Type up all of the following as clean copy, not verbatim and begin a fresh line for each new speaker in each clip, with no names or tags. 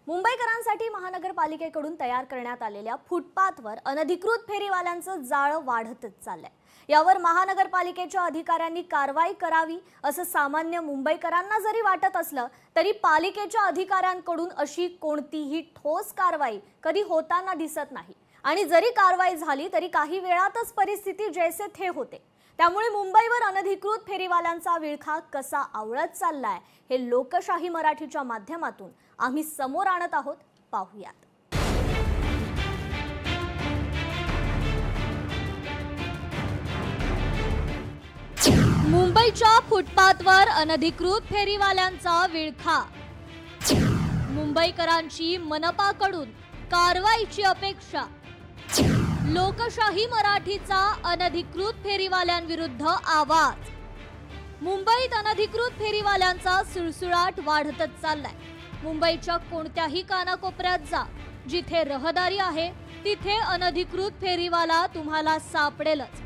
मुंबईकरांसाठी महानगरपालिकेकडून तयार करण्यात आलेल्या फुटपाथवर अनधिकृत फेरीवाल्यांचं जाळं वाढतच चाललंय। यावर महानगरपालिकेच्या अधिकाऱ्यांनी कारवाई करावी असं सामान्य मुंबईकरांना जरी वाटत असलं तरी पालिकेच्या अधिकाऱ्यांकडून अशी कोणतीही ठोस कारवाई कधी होताना दिसत नाही आणि जरी कारवाई झाली तरी काही वेळातच परिस्थिती जैसे थे होते। त्यामुळे मुंबईवर अनधिकृत फेरीवाल्यांचा विळखा कसा आवळत चाललाय हे लोकशाही मराठीच्या माध्यमातून आम्ही समोर आणत आहोत, पाहूयात। मुंबईच्या फुटपाथवर अनधिकृत फेरीवाल्यांचा विळखा। मुंबईकरांची मनपाकडून कारवाईची अपेक्षा। लोकशाही मराठीचा अनधिकृत फेरीवाल्यांविरुद्ध आवाज। मुंबईत अनधिकृत फेरीवाल्यांचा सुळसुळाट वाढतच चाललाय। मुंबईच्या कोणत्याही कानाकोपऱ्यात जा, जिथे रहदारी आहे तिथे अनधिकृत फेरीवाला तुम्हाला सापडेलच।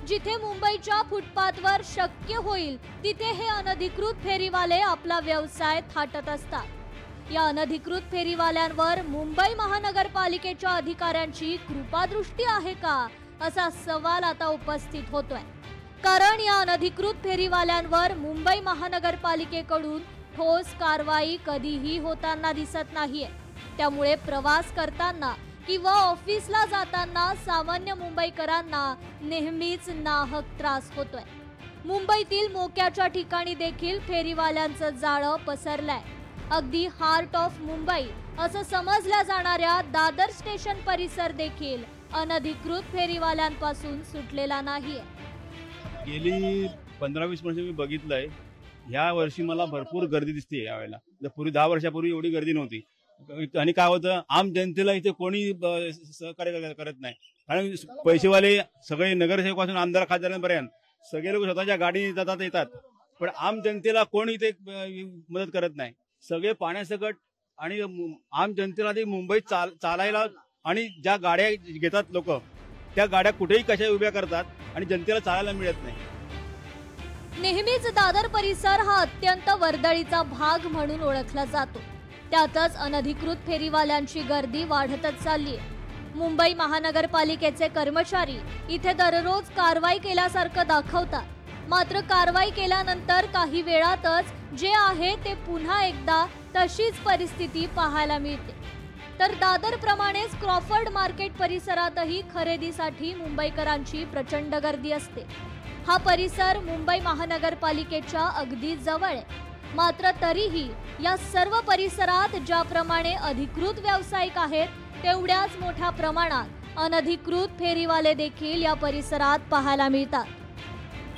जिथे मुंबईच्या फुटपाथवर शक्य होईल तिथे हे अनधिकृत फेरीवाले आपला व्यवसाय थाटत असतात। या अनधिकृत फेरीवाल्यांवर मुंबई महानगरपालिकेच्या अधिकाऱ्यांची कृपादृष्टी आहे का असा सवाल आता उपस्थित होतोय। कारण या अनधिकृत फेरीवाल्यांवर मुंबई महानगरपालिकेकडून ठोस कारवाई कधीही होताना दिसत नाहीये। त्यामुळे प्रवास करताना किंवा ऑफिसला जाताना सामान्य मुंबईकरांना नेहमीच नाहक त्रास होतोय। मुंबईतील मोक्याच्या ठिकाणी देखील फेरीवाल्यांचं जाळं पसरलंय। अगदी हार्ट ऑफ मुंबई असं समजल्या जाणाऱ्या दादर स्टेशन परिसर देखील अनधिकृत फेरीवाल्यांपासून सुटलेला नाहीये।
गेली 15-20 वर्ष मी बघितलंय, ह्या वर्षी मला भरपूर गर्दी दिसते। यावेळेला पूर्वी 10 वर्षापूर्वी एवढी गर्दी नव्हती। आणि काय होतं, आम जनतेला इथे कोणी सहकार्य करत नाही। कारण पैसेवाले सगळे नगरसेवकापासून आमदार खासदारांपर्यंत सगळे लोक स्वतःच्या गाडी जातात येतात, पण आम जनतेला कोणी इथे मदत करत नाही। सगळे पाण्यासकट आणि आम जनतेला ते मुंबईत चालायला आणि ज्या गाड्या घेतात लोक, त्या गाड्या कुठेही कशा उभ्या करतात आणि जनतेला चालायला मिळत नाही।
नेहमीच दादर परिसर हा अत्यंत वर्दळीचा भाग म्हणून ओळखला जातो। त्यातच अनधिकृत फेरीवाल्यांची गर्दी वाढतच चालली आहे। मुंबई महानगरपालिकेचे कर्मचारी इथे दररोज कारवाई केल्यासारखं दाखवतात, मात्र कारवाई केल्यानंतर काही वेळातच जे आहे ते पुन्हा एकदा तशीच परिस्थिती पाहायला मिळते। तर दादर प्रमाणेच क्रॉफर्ड मार्केट परिसरातही खरेदीसाठी मुंबईकरांची प्रचंड गर्दी असते। हा परिसर मुंबई महानगरपालिकेच्या अगदी जवळ आहे, मात्र तरीही या सर्व परिसरात ज्याप्रमाणे अधिकृत व्यावसायिक आहेत तेवढ्याच मोठ्या प्रमाणात अनधिकृत फेरीवाले देखील या परिसरात पाहायला मिळतात।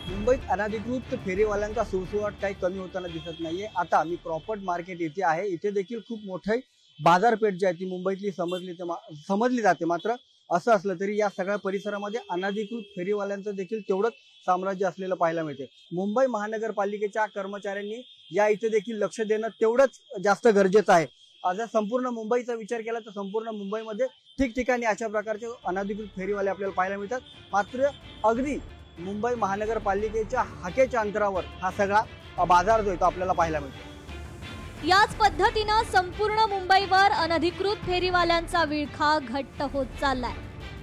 मुंबईत अनधिकृत फेरीवाल्यांचा सुळसुळाट काही कमी होताना दिसत नाहीये। आता मी क्रॉफर्ड मार्केट येथे आहे। इथे देखील खूप मोठी बाजारपेठ जी आहे ती मुंबईतली समजली जाते। मात्र असं असलं तरी या सगळ्या परिसरामध्ये अनधिकृत फेरीवाल्यांचं देखील तेवढंच साम्राज्य असलेलं पाहायला मिळते। मुंबई महानगरपालिकेच्या कर्मचाऱ्यांनी या इथे देखील लक्ष देणं तेवढंच जास्त गरजेचं आहे। जर संपूर्ण मुंबईचा विचार केला तर संपूर्ण मुंबईमध्ये ठिकठिकाणी अशा प्रकारचे अनधिकृत फेरीवाले आपल्याला पाहायला मिळतात। मात्र अगदी मुंबई महानगरपालिकेच्या हाकेच्या अंतरावर हा सगळा बाजार जो आहे तो आपल्याला पाहायला मिळतो।
याच पद्धतीने संपूर्ण मुंबईवर अनधिकृत फेरीवाल्यांचा विळखा घट्ट होत चाललाय।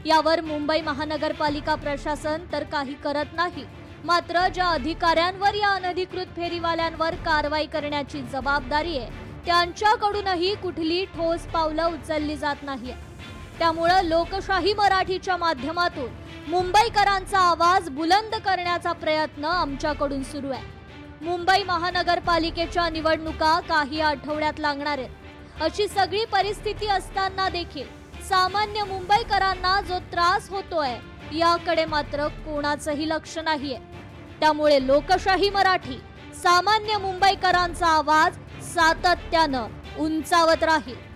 यावर मुंबई महानगरपालिका प्रशासन तर काही करत नाही, मात्र ज्या अधिकाऱ्यांवर या अनधिकृत फेरीवाल्यांवर कारवाई करण्याची जबाबदारी आहे त्यांच्याकडूनही कुठली ठोस पावलं उचलली जात नाहीये। त्यामुळे लोकशाही मराठीच्या माध्यमातून मुंबईकरांचा आवाज बुलंद करण्याचा प्रयत्न आमच्याकडून सुरू आहे। मुंबई महानगरपालिकेच्या निवडणुका काही आठवड्यात लागणार आहेत। अशी सगळी परिस्थिती असताना देखील सामान्य मुंबईकरांना जो त्रास होतोय याकडे मात्र कोणाचंही लक्ष नाहीये। त्यामुळे लोकशाही मराठी सामान्य मुंबईकरांचा आवाज सातत्यानं उंचावत राहील।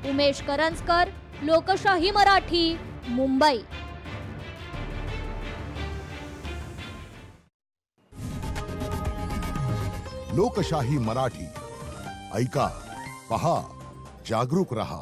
उमेश करंजकर, लोकशाही मराठी, मुंबई।
लोकशाही मराठी ऐका, पहा, जागरूक रहा।